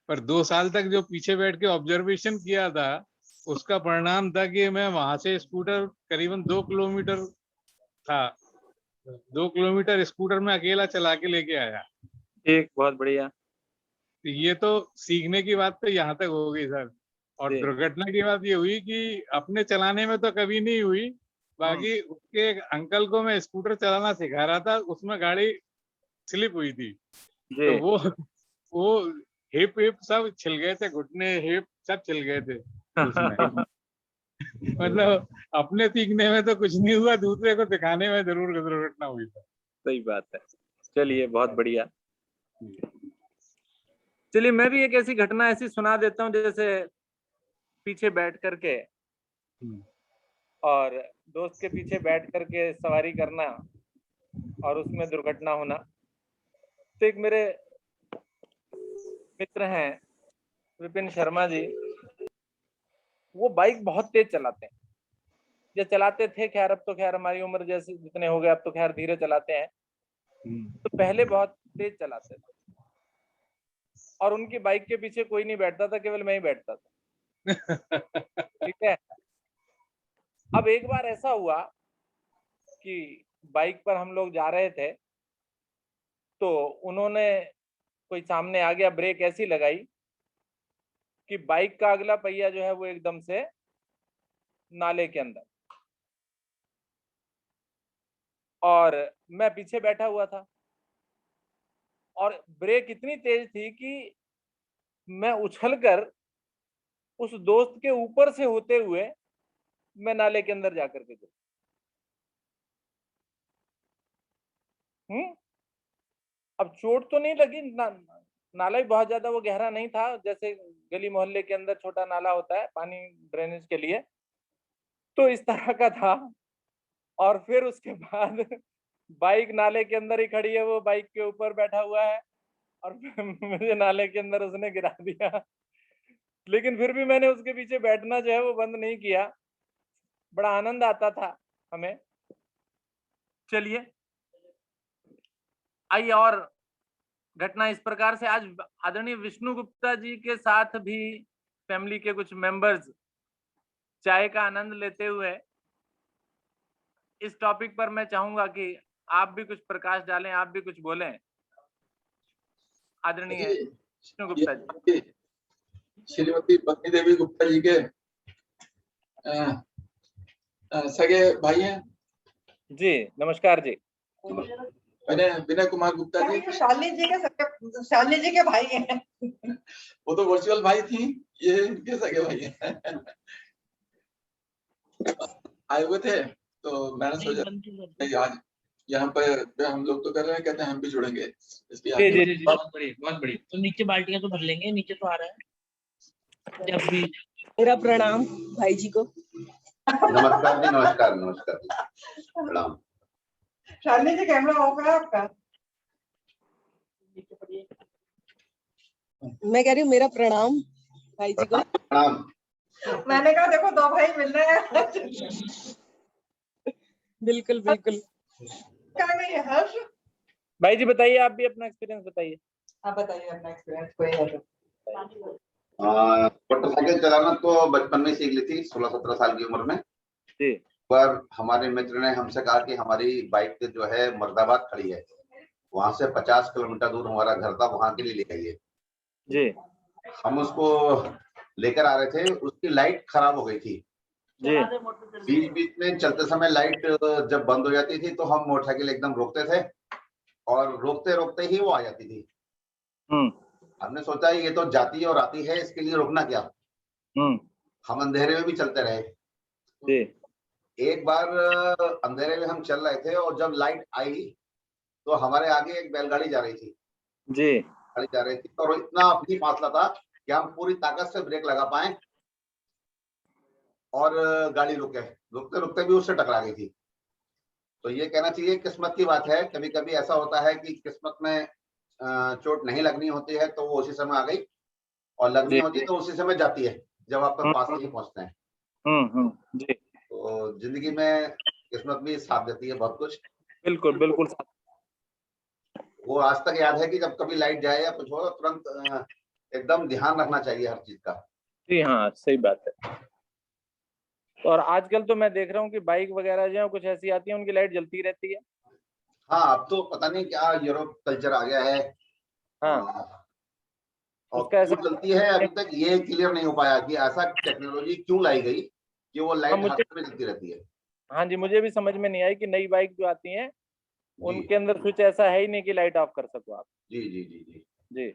H: पर 2 साल तक जो पीछे बैठ के ऑब्जर्वेशन किया था, उसका परिणाम था कि मैं वहां से स्कूटर करीबन 2 किलोमीटर था, 2 किलोमीटर स्कूटर में अकेला चला के लेके आया।
B: ठीक, बहुत बढ़िया।
H: तो ये तो सीखने की बात तो यहाँ तक हो गई सर। और
B: जी।
H: दुर्घटना की बात ये हुई कि अपने चलाने में तो कभी नहीं हुई, बाकी उसके एक अंकल को मैं स्कूटर चलाना सिखा रहा था, उसमें गाड़ी स्लिप हुई थी।
B: जी।
H: तो वो हिप सब छिल गए थे, घुटने हिप सब छिल गए थे उसमें। मतलब अपने सीखने में तो कुछ नहीं हुआ, दूसरे को सिखाने में जरूर दुर्घटना हुई था।
B: सही बात है। चलिए, बहुत बढ़िया। चलिए, मैं भी एक ऐसी घटना ऐसी सुना देता हूँ, जैसे पीछे बैठ करके और दोस्त के पीछे बैठ करके सवारी करना और उसमें दुर्घटना होना। तो एक मेरे मित्र हैं विपिन शर्मा जी, वो बाइक बहुत तेज चलाते हैं, या चलाते थे। खैर अब तो खैर हमारी उम्र जैसे जितने हो गए, अब तो खैर धीरे चलाते हैं। तो पहले बहुत तेज चलाते थे और उनकी बाइक के पीछे कोई नहीं बैठता था, केवल मैं ही बैठता था। ठीक है। अब एक बार ऐसा हुआ कि बाइक पर हम लोग जा रहे थे, तो उन्होंने, कोई सामने आ गया, ब्रेक ऐसी लगाई कि बाइक का अगला पहिया जो है वो एकदम से नाले के अंदर, और मैं पीछे बैठा हुआ था और ब्रेक इतनी तेज थी कि मैं उछलकर उस दोस्त के ऊपर से होते हुए मैं नाले के अंदर जाकर के गिरा। अब चोट तो नहीं लगी, नाला भी बहुत ज्यादा वो गहरा नहीं था, जैसे गली मोहल्ले के अंदर छोटा नाला होता है पानी ड्रेनेज के लिए, तो इस तरह का था। और फिर उसके बाद बाइक नाले के अंदर ही खड़ी है, वो बाइक के ऊपर बैठा हुआ है और मुझे नाले के अंदर उसने गिरा दिया। लेकिन फिर भी मैंने उसके पीछे बैठना जो है वो बंद नहीं किया, बड़ा आनंद आता था हमें। चलिए, आइए और घटना इस प्रकार से। आज आदरणीय विष्णु गुप्ता जी के साथ भी फैमिली के कुछ मेंबर्स चाय का आनंद लेते हुए, इस टॉपिक पर मैं चाहूंगा कि आप भी कुछ प्रकाश डालें, आप भी कुछ बोलें। आदरणीय विष्णु गुप्ता जी।
C: श्रीमती पत्नी देवी गुप्ता जी के सगे भाई हैं
B: जी। नमस्कार जी।
C: मैंने विनय कुमार गुप्ता जी,
I: शालिनी जी के भाई हैं।
C: वो तो वर्चुअल भाई थी, ये इनके सगे भाई हैं। आए हुए थे तो मैंने सोचा आज यहाँ पर हम लोग तो कर रहे हैं, कहते हैं हम भी जुड़ेंगे इसलिए।
A: जी, बहुत बढ़िया। तो नीचे बाल्टियां तो भर लेंगे, नीचे तो आ रहा है जब भी।
D: मेरा प्रणाम भाई जी को।
J: नमस्कार जी, नमस्कार नमस्कार, प्रणाम।
I: शालिनी जी कैमरा ऑफ है आपका?
D: मैं कह रही हूँ मेरा प्रणाम भाई जी को।
J: प्रणाम।
I: मैंने कहा देखो दो भाई मिल रहे हैं।
D: बिल्कुल बिल्कुल।
I: क्या नहीं है हर्ष?
B: भाई जी बताइए, आप भी अपना एक्सपीरियंस बताइए।
I: आप बताइए अपना एक्सपीरियंस कोई है तो।
J: मोटरसाइकिल चलाना तो बचपन में सीख ली थी, 16-17 साल की उम्र में।
B: जी।
J: पर हमारे मित्र ने हमसे कहा कि हमारी बाइक जो है मुर्दाबाद खड़ी है, वहां से 50 किलोमीटर दूर हमारा घर था, वहां के लिए ले आइए।
B: जी।
J: हम उसको लेकर आ रहे थे, उसकी लाइट खराब हो गई थी।
B: जी।
J: बीच बीच में चलते समय लाइट जब बंद हो जाती थी तो हम मोटरसाइकिल एकदम रोकते थे और रोकते रोकते ही वो आ जाती थी। हमने सोचा ये तो जाती और आती है, इसके लिए रोकना क्या। हम अंधेरे में भी चलते रहे।
B: जी।
J: एक बार अंधेरे में हम चल रहे थे और जब लाइट आई तो हमारे आगे एक बैलगाड़ी जा रही थी।
B: जी।
J: गाड़ी जा रही थी और इतना अपनी फासला था कि हम पूरी ताकत से ब्रेक लगा पाए और गाड़ी रुके, रुकते रुकते भी उससे टकरा गई थी। तो ये कहना चाहिए किस्मत की बात है। कभी कभी ऐसा होता है कि किस्मत में चोट नहीं लगनी होती है तो वो उसी समय आ गई, और लगनी होती है तो उसी समय जाती है जब आप तक पास नहीं पहुंचते हैं।
B: जी।
J: तो जिंदगी में किस्मत भी साथ देती है बहुत कुछ।
B: बिल्कुल बिल्कुल।
J: वो आज तक याद है कि जब कभी लाइट जाए या कुछ हो तो तुरंत एकदम ध्यान रखना चाहिए हर चीज का।
B: जी हाँ, सही बात है। और आजकल तो मैं देख रहा हूँ कि बाइक वगैरह जो है कुछ ऐसी आती है, उनकी लाइट जलती रहती है।
J: हाँ, अब तो पता नहीं क्या यूरोप कल्चर आ गया है।
B: हाँ।
J: और
B: उसका ऐसा
J: क्यों चलती है अभी तक ये क्लियर नहीं हो पाया कि ऐसा टेक्नोलॉजी क्यों लाई गई कि वो लाइट हर समय जलती रहती है।
B: हाँ जी, मुझे भी समझ में नहीं आई कि नई बाइक जो आती हैं उनके अंदर स्विच ऐसा है ही नहीं कि लाइट ऑफ कर सको आप।
J: जी जी जी जी
B: जी।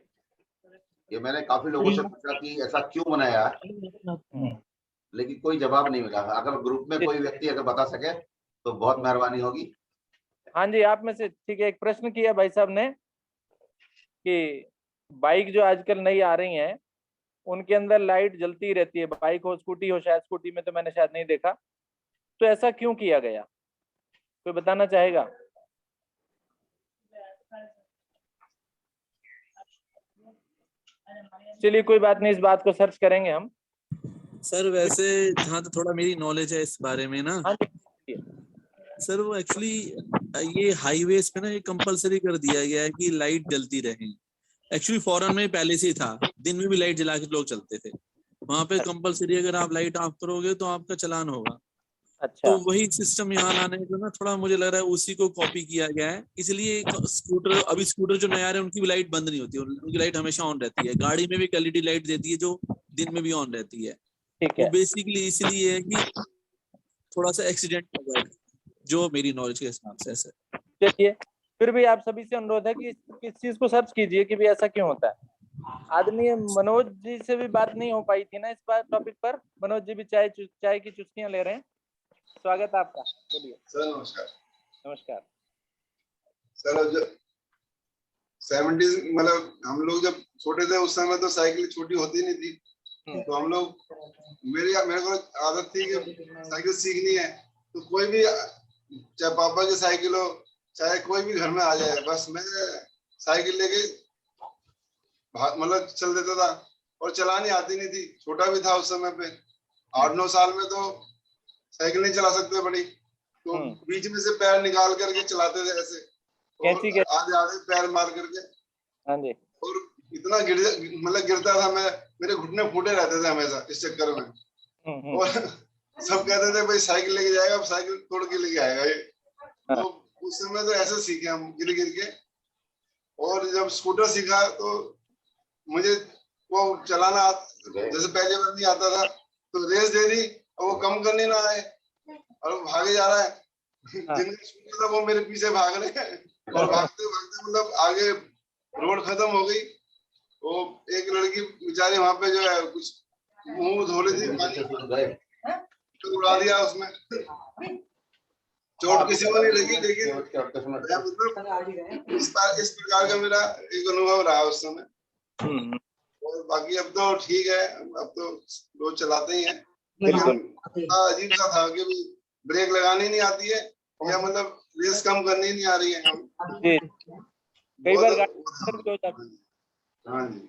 J: ये मैंने काफी लोगों से पूछा कि ऐसा क्यों बनाया, लेकिन कोई जवाब नहीं मिला। अगर ग्रुप में कोई व्यक्ति अगर बता सके तो बहुत मेहरबानी होगी।
B: हाँ जी, आप में से ठीक है, एक प्रश्न किया भाई साहब ने कि बाइक जो आजकल नई आ रही हैं उनके अंदर लाइट जलती रहती है, बाइक हो स्कूटी हो, शायद स्कूटी में तो मैंने शायद नहीं देखा, तो ऐसा क्यों किया गया, कोई बताना चाहेगा? चलिए कोई बात नहीं, इस बात को सर्च करेंगे हम।
E: सर वैसे जहाँ तक थोड़ा मेरी नॉलेज है इस बारे में ना सर, वो एक्चुअली ये हाईवेज पे ना ये कंपलसरी कर दिया गया है कि लाइट जलती रहे। एक्चुअली फॉरेन में पहले से ही था, दिन में भी लाइट जला के लोग चलते थे। वहां पे कंपलसरी अगर आप लाइट ऑफ करोगे तो आपका चालान होगा।
B: अच्छा।
E: तो वही सिस्टम यहाँ लाने को ना थोड़ा मुझे लग रहा है उसी को कॉपी किया गया है। इसलिए स्कूटर, अभी स्कूटर जो नया आ रहे हैं उनकी भी लाइट बंद नहीं होती, उनकी लाइट हमेशा ऑन रहती है। गाड़ी में भी एलईडी लाइट देती है जो दिन में भी ऑन रहती है। वो बेसिकली इसलिए है कि थोड़ा सा एक्सीडेंट हो जाए, जो मेरी नॉलेज के हिसाब से। सर
B: चलिए, फिर भी आप सभी से अनुरोध है कि इस चीज को सर्च कीजिए कि भी ऐसा क्यों होता है। आदरणीय मनोज जी से भी बात नहीं हो पाई थी ना इस बार टॉपिक पर। मनोज जी भी चाय की चुस्कियां ले रहे हैं। स्वागत है आपका, बोलिए।
K: सर नमस्कार।
B: नमस्कार
K: सर। जब 70s मतलब हम लोग जब छोटे थे उस समय तो साइकिल छोटी होती नहीं थी, तो हम लोग मेरे को आदत थी कि साइकिल सीखनी है तो कोई भी, चाहे पापा की साइकिल हो चाहे कोई भी घर में आ जाए, बस मैं साइकिल लेके मतलब चल देता था। और चलानी आती नहीं थी, छोटा भी था उस समय पे, 8-9 साल में तो साइकिल नहीं चला सकते बड़ी, तो बीच में से पैर निकाल करके चलाते थे ऐसे, और आधे आधे पैर मार करके।
B: हाँ जी।
K: और इतना गिरता था मैं, मेरे घुटने फूटे रहते थे हमेशा इस चक्कर में। और सब कहते थे भाई साइकिल लेके जाएगा, अब साइकिल तोड़ के लेके आएगा ये। तो उस समय तो ऐसे सीखे हम गिर गिर के। और जब स्कूटर सीखा तो मुझे वो चलाना जैसे पहले बार नहीं आता था, तो रेस दे दी और वो कम करने ना आए और भागे जा रहा है। जिनका स्कूटर था वो मेरे पीछे भाग रहे हैं, और भागते भागते मतलब आगे रोड खत्म हो गई। वो एक लड़की बेचारी वहां पे जो है कुछ मुंह धो रही थी, तो उड़ा दिया उसमें। चोट किसी को नहीं लगी, लेकिन मतलब इस प्रकार का मेरा एक अनुभव रहा उस समय। और बाकी अब तो ठीक है, अब तो रोज चलाते ही हैं। लेकिन अजीब सा था कि ब्रेक लगानी नहीं आती है, या मतलब रेस कम करनी नहीं आ रही है।
B: कई बार
K: हाँ जी।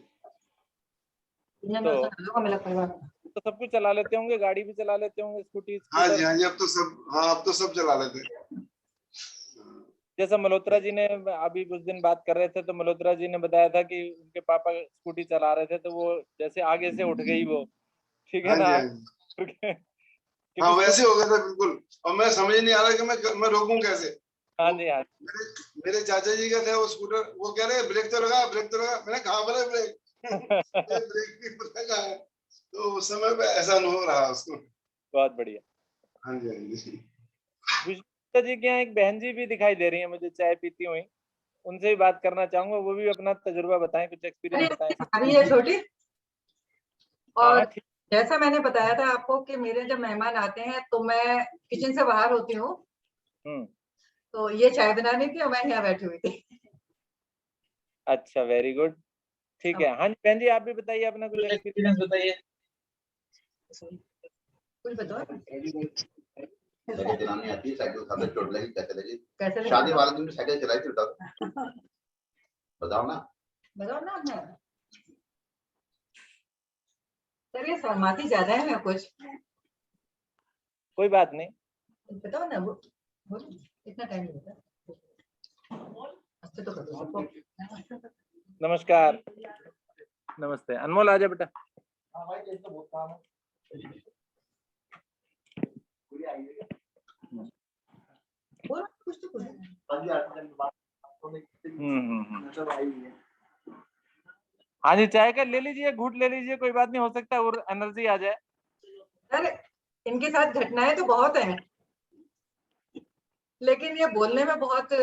B: तो सब कुछ चला लेते होंगे, गाड़ी भी चला लेते होंगे, स्कूटी
K: हाँ
B: स्कूटर।
K: जी, हाँ जी, अब तो सब चला लेते हैं।
B: जैसा मल्होत्रा जी ने अभी कुछ दिन बात कर रहे थे, तो मल्होत्रा जी ने बताया था कि उनके पापा स्कूटी चला रहे थे, तो वो जैसे आगे से उठ गई वो, ठीक है
K: हाँ
B: ना।
K: जी, हाँ जी। हाँ वैसे हो गया था बिल्कुल, और मैं समझ नहीं आ रहा कि मैं रोकूं कैसे।
B: हाँ जी, हाँ
K: मेरे चाचा जी का था वो स्कूटर, वो कह रहे ब्रेक तो लगा, ब्रेक तो लगा। मैंने कहा बोले ब्रेक, ये ब्रेक नहीं पता कहाँ है। तो उस समय पे ऐसा अनुभव रहा उसको।
B: बहुत बढ़िया।
K: हाँ जी, हाँ जी।
B: विष्णु जी के यहाँ एक बहन जी भी दिखाई दे रही है मुझे, चाय पीती हुई, उनसे भी बात करना चाहूंगा, वो भी अपना तजुर्बा बताएं, कुछ एक्सपीरियंस बताएं।
I: अभी है छोटी। और
B: हाँ, ठीक।
I: जैसा मैंने बताया था आपको कि मेरे जब मेहमान आते हैं तो मैं किचन से बाहर होती हूँ, तो ये चाय बनानी थी और मैं यहाँ बैठी हुई थी।
B: अच्छा, वेरी गुड, ठीक है। हाँ जी बहन जी, आप भी बताइए अपना कुछ एक्सपीरियंस बताइए।
I: कुछ बताओ।
J: साइकिल चलानी आती है, साइकिल खाते चोट लगी, कैसे लगी?
I: कैसे
J: शादी वाले दिन भी साइकिल चलाई थी, बताओ ना।
I: बताओ ना। चलिए सहमति ज्यादा है ना कुछ।
B: कोई बात नहीं,
I: बताओ ना वो इतना टाइम नहीं होता। अच्छा तो कर दो।
B: नमस्कार। नमस्ते, अनमोल आजा बेटा।
I: कुछ तो कुछ।
B: हाँ जी, चाय का ले लीजिए, घूट ले लीजिए, कोई बात नहीं, हो सकता है और एनर्जी आ जाए।
I: अरे इनके साथ घटनाएं तो बहुत हैं, लेकिन ये बोलने में बहुत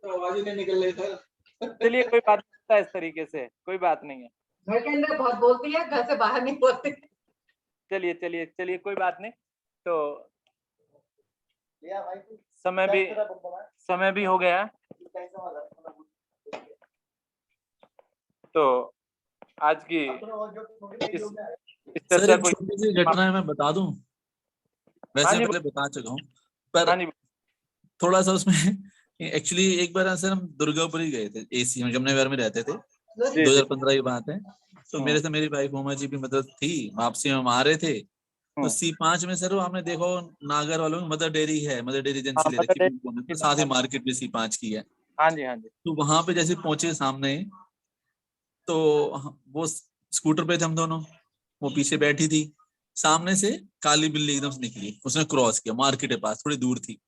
E: आवाज ही नहीं निकल रही सर।
B: चलिए कोई बात नहीं, इस तरीके से कोई बात नहीं है।
I: घर के अंदर बहुत बोलती है, घर से बाहर नहीं बोलती।
B: चलिए चलिए चलिए, कोई बात नहीं। तो समय भी हो गया, तो आज की इस
E: सर
B: चर्चा
E: एक
B: को
E: छोटी सी घटना मैं बता दूं, वैसे पहले बता चुका हूँ, पर थोड़ा सा उसमें एक्चुअली एक बार सर हम दुर्गापुरी गए थे, एसी में, जमुना में रहते थे, 2015 की बात है। तो मेरे से मेरी वाइफ उमा जी भी मदद थी, वापसी में हम आ रहे थे, तो C5 में सर आपने देखो नागर वालों में मदर डेयरी है, मदर डेयरी एजेंसी ले रखी है, तो साथ ही मार्केट भी C5 की है।
B: हाँ जी, हाँ जी।
E: तो वहां पे जैसे पहुंचे सामने, तो वो स्कूटर पे थे हम दोनों, वो पीछे बैठी थी, सामने से काली बिल्ली एकदम से निकली, उसने क्रॉस किया, मार्केट के पास थोड़ी दूर थी,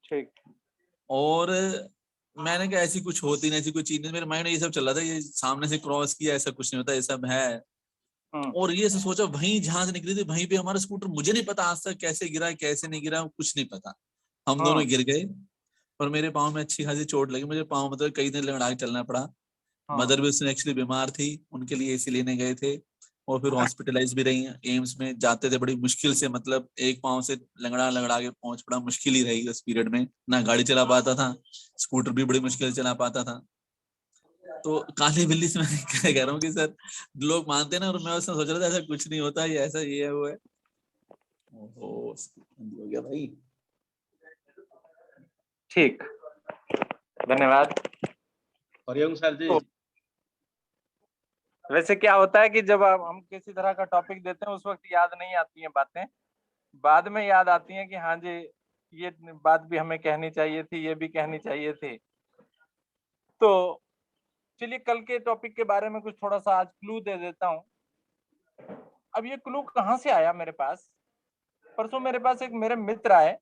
B: ठीक।
E: और मैंने कहा ऐसी कुछ होती नहीं, ऐसी कोई चीज नहीं, मेरे माइंड में ये सब चल रहा था, ये सामने से क्रॉस किया, ऐसा कुछ नहीं होता, ये सब है। और ये सोचा वहीं जहां से निकली थी वहीं पे हमारा स्कूटर, मुझे नहीं पता आज तक कैसे गिरा कैसे नहीं गिरा, कुछ नहीं पता, हम दोनों गिर गए, और मेरे पाँव में अच्छी खासी चोट लगी, मुझे पाँव मतलब कई दिन लंगड़ा के चलना पड़ा। मदर भी उसमें एक्चुअली बीमार थी, उनके लिए एसी लेने गए थे, और फिर हॉस्पिटलाइज भी रही, एम्स में जाते थे बड़ी मुश्किल से, मतलब एक पाँव से लंगड़ा के पहुंच पड़ा, मुश्किल ही रही उस पीरियड में, ना गाड़ी चला पाता था, स्कूटर भी बड़ी मुश्किल से चला पाता था। तो काली बिल्ली से मैं क्या कह रहा हूँ कि सर लोग मानते हैं ना, और मैं उसमें सोच रहा था ऐसा कुछ नहीं होता, ये ऐसा ये है वो है। ओहो, हो गया भाई।
B: ठीक, धन्यवाद।
L: हरिओम सर जी।
B: वैसे क्या होता है कि जब हम किसी तरह का टॉपिक देते हैं, उस वक्त याद नहीं आती हैं बातें, बाद में याद आती हैं कि हाँ जी ये बात भी हमें कहनी चाहिए थी, ये भी कहनी चाहिए थी। तो चलिए कल के टॉपिक के बारे में कुछ थोड़ा सा आज क्लू दे देता हूँ। अब ये क्लू कहाँ से आया मेरे पास, परसों मेरे पास एक मेरे मित्र आए,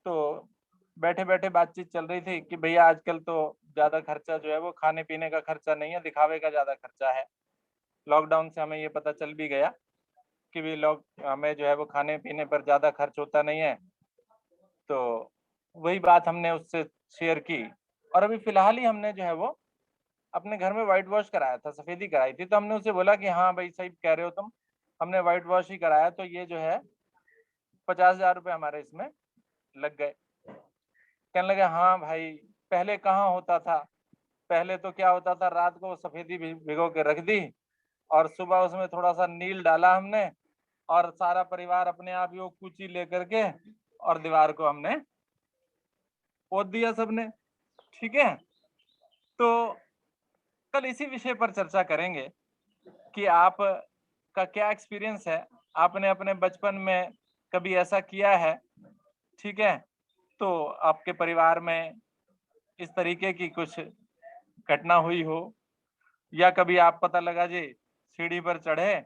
B: तो बैठे बैठे बातचीत चल रही थी कि भैया आजकल तो ज्यादा खर्चा जो है वो खाने पीने का खर्चा नहीं है, दिखावे का ज्यादा खर्चा है। लॉकडाउन से हमें ये पता चल भी गया कि भी हमें जो है वो खाने पीने पर ज्यादा खर्च होता नहीं है। तो वही बात हमने उससे शेयर की, और अभी फिलहाल ही हमने जो है वो अपने घर में व्हाइट वॉश कराया था, सफेदी कराई थी। तो हमने उसे बोला कि हाँ भाई सही कह रहे हो तुम, हमने व्हाइट वॉश ही कराया, तो ये जो है 50,000 रुपये हमारे इसमें लग गए। कहने लगे हाँ भाई पहले कहाँ होता था, पहले तो क्या होता था, रात को सफेदी भिगो के रख दी, और सुबह उसमें थोड़ा सा नील डाला हमने, और सारा परिवार अपने आप ही वो कूची लेकर के और दीवार को हमने पोत दिया सबने, ठीक है। तो कल इसी विषय पर चर्चा करेंगे कि आप का क्या एक्सपीरियंस है, आपने अपने बचपन में कभी ऐसा किया है, ठीक है, तो आपके परिवार में इस तरीके की कुछ घटना हुई हो, या कभी आप पता लगा जी सीढ़ी पर चढ़े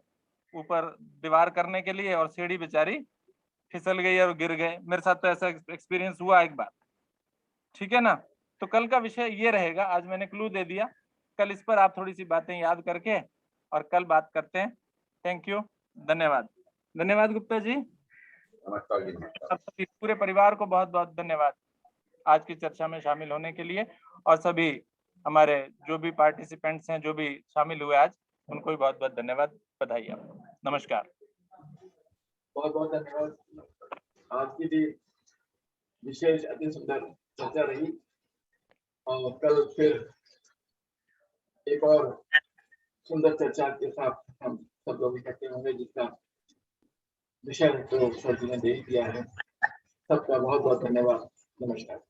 B: ऊपर दीवार करने के लिए और सीढ़ी बेचारी फिसल गई और गिर गए। मेरे साथ तो ऐसा एक्सपीरियंस हुआ एक बार, ठीक है ना। तो कल का विषय ये रहेगा, आज मैंने क्लू दे दिया, कल इस पर आप थोड़ी सी बातें याद करके और कल बात करते हैं। थैंक यू, धन्यवाद। धन्यवाद गुप्ता जी।
J: नमस्कार जी।
B: आप सभी पूरे परिवार को बहुत बहुत धन्यवाद आज की चर्चा में शामिल होने के लिए, और सभी हमारे जो भी पार्टिसिपेंट्स हैं, जो भी शामिल हुए आज, उनको भी बहुत बहुत धन्यवाद, बधाई आपको। नमस्कार।
C: बहुत बहुत धन्यवाद। आज की भी विशेष अति सुंदर चर्चा रही, और कल फिर एक और सुंदर चर्चा के साथ हम सब लोग इकट्ठे होंगे, जिसका विषय तो सर जी ने दे ही दिया है। सबका बहुत बहुत धन्यवाद। नमस्कार।